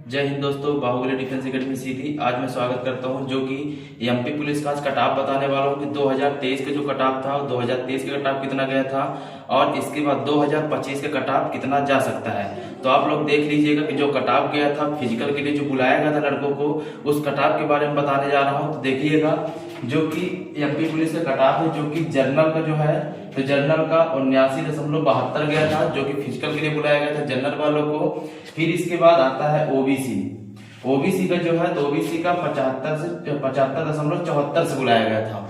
जय हिंद दोस्तों, Baahubali defence academy सीधी। आज मैं स्वागत करता हूं जो कि एमपी पुलिस का आज कट ऑफ बताने वाला हूं कि 2023 का जो कट ऑफ था 2023 का कट ऑफ कितना गया था और इसके बाद 2025 का कट ऑफ कितना जा सकता है। तो आप लोग देख लीजिएगा कि जो कट ऑफ गया था फिजिकल के लिए जो बुलाया गया था लड़कों को, उस कट ऑफ के बारे में बताने जा रहा हूँ। तो देखिएगा जो कि एमपी पुलिस का कट ऑफ है, जो कि जनरल का जो है तो जनरल का 79.72 गया था, जो कि फिजिकल के लिए बुलाया गया था जनरल वालों को। फिर इसके बाद आता है ओबीसी। ओबीसी का जो है तो ओबीसी का 75.74 से बुलाया गया था।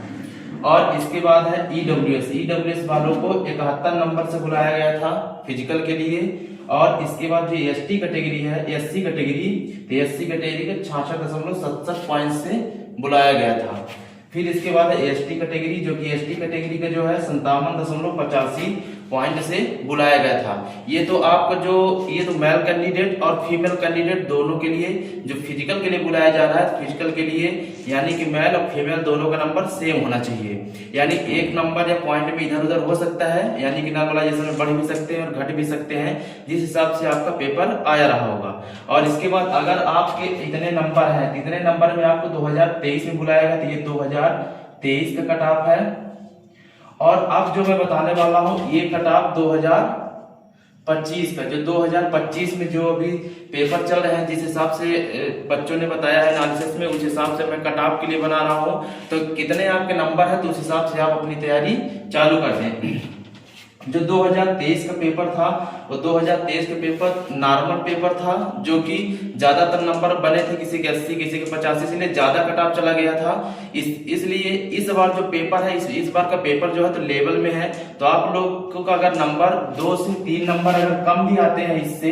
और इसके बाद है ईडब्ल्यूएस। ईडब्ल्यूएस वालों को 71 नंबर से बुलाया गया था फिजिकल के लिए। और इसके बाद जो एसटी कैटेगरी है, एससी कैटेगरी, तो एससी कैटेगरी के 66.67 पॉइंट से बुलाया गया था। फिर इसके बाद है एसटी कैटेगरी, जो कि एसटी कैटेगरी का जो है 57.85 पॉइंट से बुलाया गया था। ये तो आपका ये तो मेल कैंडिडेट और फीमेल कैंडिडेट दोनों के लिए जो फिजिकल के लिए बुलाया जा रहा है। फिजिकल के लिए यानी कि मेल और फीमेल दोनों का नंबर सेम होना चाहिए, यानी एक नंबर या पॉइंट में इधर उधर हो सकता है, यानी कि नॉर्मलाइजेशन में बढ़ भी सकते हैं और घट भी सकते हैं, जिस हिसाब से आपका पेपर आया रहा होगा। और इसके बाद अगर आपके इतने नंबर है, इतने नंबर में आपको 2023 में बुलाया गया, तो ये 2023 का कट ऑफ है। और अब जो मैं बताने वाला हूं ये कट ऑफ 2025 का, जो 2025 में जो अभी पेपर चल रहे हैं, जिस हिसाब से बच्चों ने बताया है एनालिसिस में, उस हिसाब से मैं कट ऑफ के लिए बना रहा हूं। तो कितने आपके नंबर है तो उस हिसाब से आप अपनी तैयारी चालू कर दें। जो 2023 का पेपर था वो 2023 का पेपर नॉर्मल पेपर था, जो कि ज्यादातर नंबर बने थे, किसी के 80 किसी के 85, इसलिए ज्यादा कट ऑफ चला गया था। इसलिए इस बार जो पेपर है इस बार का पेपर जो है तो लेवल में है। तो आप लोग का अगर नंबर 2 से 3 नंबर अगर कम भी आते हैं, इससे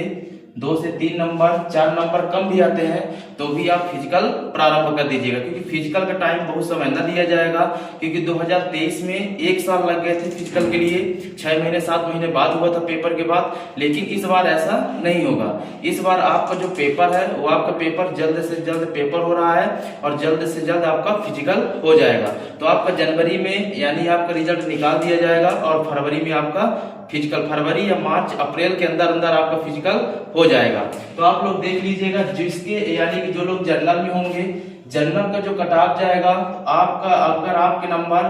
2 से 3 नंबर 4 नंबर कम भी आते हैं, तो भी आप फिजिकल प्रारंभ कर दीजिएगा, क्योंकि फिजिकल का टाइम बहुत समय न दिया जाएगा। क्योंकि 2023 में 1 साल लग गए थे फिजिकल के लिए, 6 महीने 7 महीने बाद हुआ था पेपर के बाद। लेकिन इस बार ऐसा नहीं होगा। इस बार आपका जो पेपर है वो आपका पेपर जल्द से जल्द पेपर हो रहा है और जल्द से जल्द आपका फिजिकल हो जाएगा। तो आपका जनवरी में यानी आपका रिजल्ट निकाल दिया जाएगा और फरवरी में आपका फिजिकल, फरवरी या मार्च अप्रैल के अंदर अंदर आपका फिजिकल हो जाएगा। तो आप लोग देख लीजिएगा, जिसके यानी कि जो लोग जनरल में होंगे, जनरल का जो कट ऑफ जाएगा तो आपका अगर आपके नंबर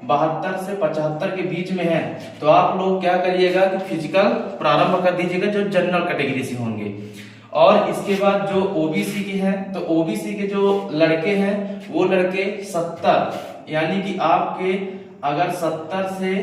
72 से 75 के बीच में है तो आप लोग क्या करिएगा कि फिजिकल प्रारंभ कर दीजिएगा, जो जनरल कैटेगरी से होंगे। और इसके बाद जो ओबीसी के हैं, तो ओबीसी के जो लड़के हैं वो लड़के 70 यानी कि आपके अगर 70 से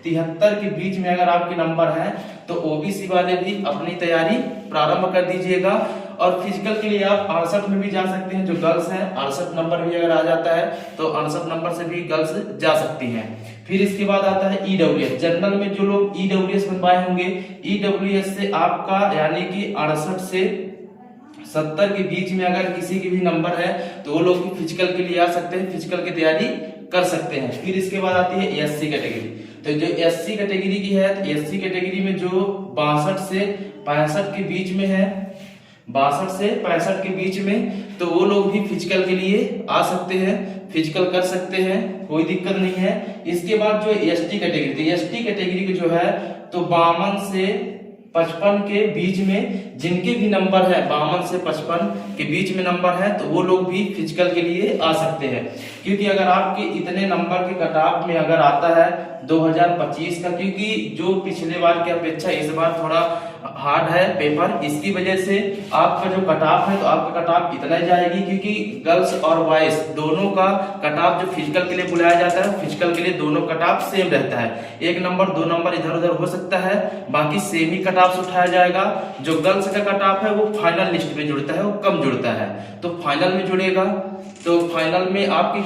73 के बीच में अगर आपके नंबर है तो ओबीसी वाले भी अपनी तैयारी प्रारंभ कर दीजिएगा। और फिजिकल के लिए आप 68 में भी जा सकते हैं, जो गर्ल्स हैं 68 नंबर भी अगर आ जाता है तो 68 नंबर से भी गर्ल्स जा सकती हैं। फिर इसके बाद आता है ईडब्ल्यूएस। जनरल में जो लोग ईडब्ल्यूएस बन पाए होंगे, ईडब्ल्यूएस से आपका यानी कि 68 से 70 के बीच में अगर किसी के भी नंबर है तो वो लोग भी फिजिकल के लिए आ सकते हैं, फिजिकल की तैयारी कर सकते हैं। फिर इसके बाद आती है एससी कैटेगरी। तो जो एससी कैटेगरी की है, तो एससी कैटेगरी में जो 62 से 65 के बीच में है, 62 से 65 के बीच में, तो वो लोग भी फिजिकल के लिए आ सकते हैं, फिजिकल कर सकते हैं, कोई दिक्कत नहीं है। इसके बाद जो एसटी कैटेगरी, तो एसटी कैटेगरी की जो है तो 52 से 55 के बीच में जिनके भी नंबर है, 52 से 55 के बीच में नंबर है, तो वो लोग भी फिजिकल के लिए आ सकते हैं। क्योंकि अगर आपके इतने नंबर के कट ऑफ में अगर आता है 2025 का, क्योंकि जो पिछले बार की अपेक्षा इस बार थोड़ा हार्ड है पेपर, इसकी वजह से आपका जो कट ऑफ है तो आपका कट ऑफ इतना ही जाएगी। क्योंकि गर्ल्स और बॉयज दोनों का कट ऑफ जो फिजिकल के लिए बुलाया जाता है, फिजिकल के लिए दोनों कट ऑफ सेम रहता है। 1 नंबर 2 नंबर इधर उधर हो सकता है, बाकी सेम ही कट ऑफ उठाया जाएगा। जो गर्ल्स का कट ऑफ है वो फाइनल लिस्ट में जुड़ता है, वो कम जुड़ता है, तो फाइनल में जुड़ेगा। तो फाइनल में आपकी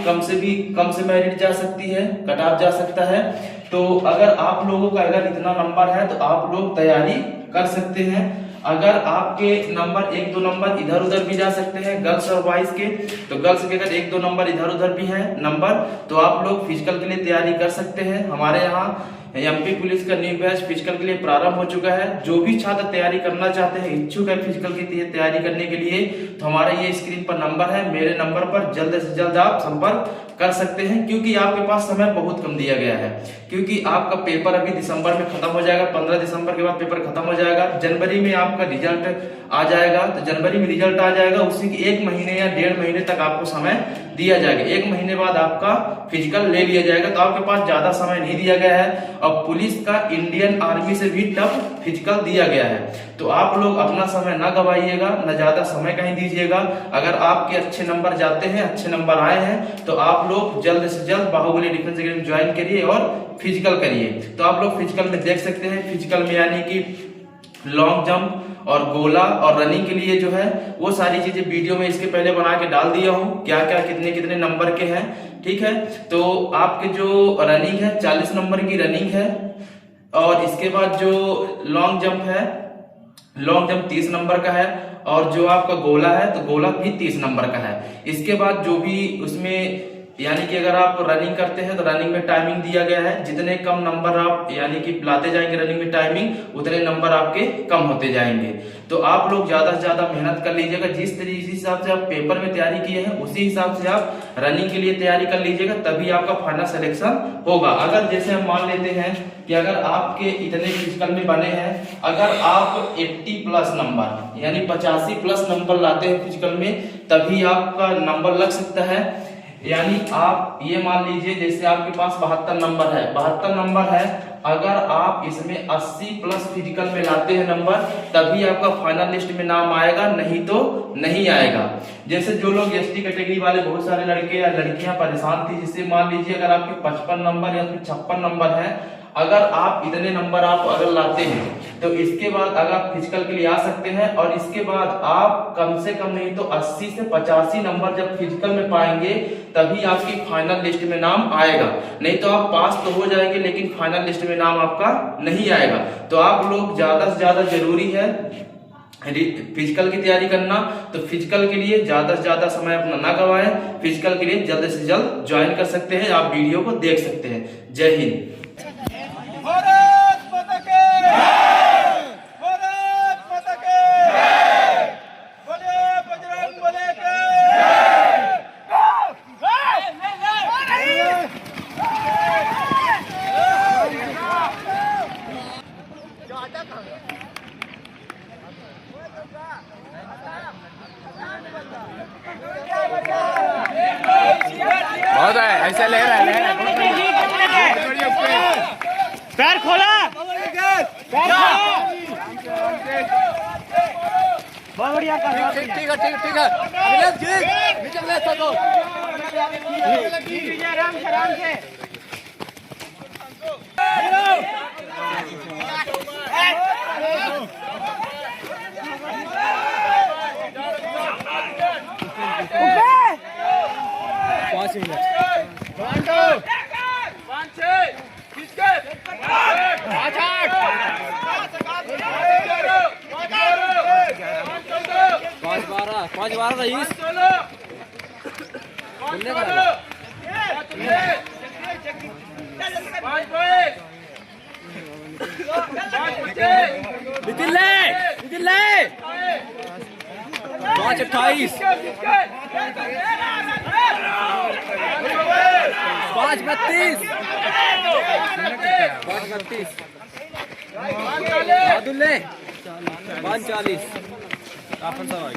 कम से मेरिट जा सकती है, कट ऑफ जा सकता है। तो अगर आप लोगों का अगर इतना नंबर है तो आप लोग तैयारी कर सकते हैं। अगर आपके नंबर 1-2 नंबर इधर उधर भी जा सकते हैं गर्ल्स और बॉयज के, तो गर्ल्स के अगर 1-2 नंबर इधर उधर भी है नंबर, तो आप लोग फिजिकल के लिए तैयारी कर सकते हैं। हमारे यहाँ एमपी पुलिस का न्यू बैच फिजिकल के लिए प्रारंभ हो चुका है। जो भी छात्र तैयारी करना चाहते हैं, इच्छुक है फिजिकल की तैयारी करने के लिए, तो हमारा ये स्क्रीन पर नंबर है, मेरे नंबर पर जल्द से जल्द आप संपर्क कर सकते हैं, क्योंकि आपके पास समय बहुत कम दिया गया है। क्योंकि आपका पेपर अभी दिसंबर में खत्म हो जाएगा, 15 दिसंबर के बाद पेपर खत्म हो जाएगा, जनवरी में आपका रिजल्ट आ जाएगा। तो जनवरी में रिजल्ट आ जाएगा, उसी के 1 महीने या 1.5 महीने तक आपको समय दिया जाएगा। 1 महीने बाद आपका फिजिकल ले लिया जाएगा, तो आपके पास ज्यादा समय नहीं दिया गया है। और पुलिस का इंडियन आर्मी से भी टफ फिजिकल दिया गया है, तो आप लोग अपना समय ना गवाइएगा, न ज्यादा समय कहीं दीजिएगा। अगर आपके अच्छे नंबर जाते हैं, अच्छे नंबर आए हैं, तो आप लोग जल्द से जल्द बाहुबली डिफेंस एकेडमी ज्वाइन करिए और फिजिकल करिए। तो आप लोग फिजिकल में देख सकते हैं, फिजिकल में यानी कि लॉन्ग जंप और गोला और रनिंग के लिए जो है वो सारी चीजें वीडियो में इसके पहले बना के डाल दिया हूँ, क्या क्या कितने कितने नंबर के हैं। ठीक है, तो आपके जो रनिंग है 40 नंबर की रनिंग है, और इसके बाद जो लॉन्ग जंप है, लॉन्ग जंप 30 नंबर का है, और जो आपका गोला है तो गोला भी 30 नंबर का है। इसके बाद जो भी उसमें यानी कि अगर आप रनिंग करते हैं तो रनिंग में टाइमिंग दिया गया है, जितने कम नंबर आप यानी कि लाते जाएंगे रनिंग में टाइमिंग, उतने नंबर आपके कम होते जाएंगे। तो आप लोग ज्यादा से ज्यादा मेहनत कर लीजिएगा, जिस हिसाब से आप पेपर में तैयारी किए हैं उसी हिसाब से आप रनिंग के लिए तैयारी कर लीजिएगा, तभी आपका फाइनल सिलेक्शन होगा। अगर जैसे हम मान लेते हैं कि अगर आपके इतने फिजिकल में बने हैं, अगर आप 80 प्लस नंबर यानी 85 प्लस नंबर लाते हैं फिजिकल में, तभी आपका नंबर लग सकता है। यानी आप ये मान लीजिए जैसे आपके पास 72 नंबर है, 72 नंबर है, अगर आप इसमें 80 प्लस फिजिकल में लाते हैं नंबर, तभी आपका फाइनल लिस्ट में नाम आएगा, नहीं तो नहीं आएगा। जैसे जो लोग एसटी कैटेगरी वाले बहुत सारे लड़के या लड़कियां परेशान थी, जिससे मान लीजिए अगर आपके 55 नंबर या फिर 56 नंबर है, अगर आप इतने नंबर आप अगर लाते हैं तो इसके बाद अगर आप फिजिकल के लिए आ सकते हैं, और इसके बाद आप कम से कम नहीं तो 80 से 85 नंबर जब फिजिकल में पाएंगे, तभी आपकी फाइनल लिस्ट में नाम आएगा। नहीं तो आप पास तो हो जाएंगे लेकिन फाइनल लिस्ट में नाम आपका नहीं आएगा। तो आप लोग ज्यादा से ज्यादा जरूरी है फिजिकल की तैयारी करना, तो फिजिकल के लिए ज्यादा से ज्यादा समय अपना ना गवाएं। फिजिकल के लिए जल्द से जल्द ज्वाइन कर सकते हैं, आप वीडियो को देख सकते हैं। जय हिंद। भारत माता की जय, भारत माता की जय, बोले बजरंगबली की बहुत है, ऐसे ले रहा है। पैर खोला, बहुत बढ़िया कर रहा है। ठीक है, आराम से पाँच बारह रईस नितिन ले 5:28 5:32 5:40 5:40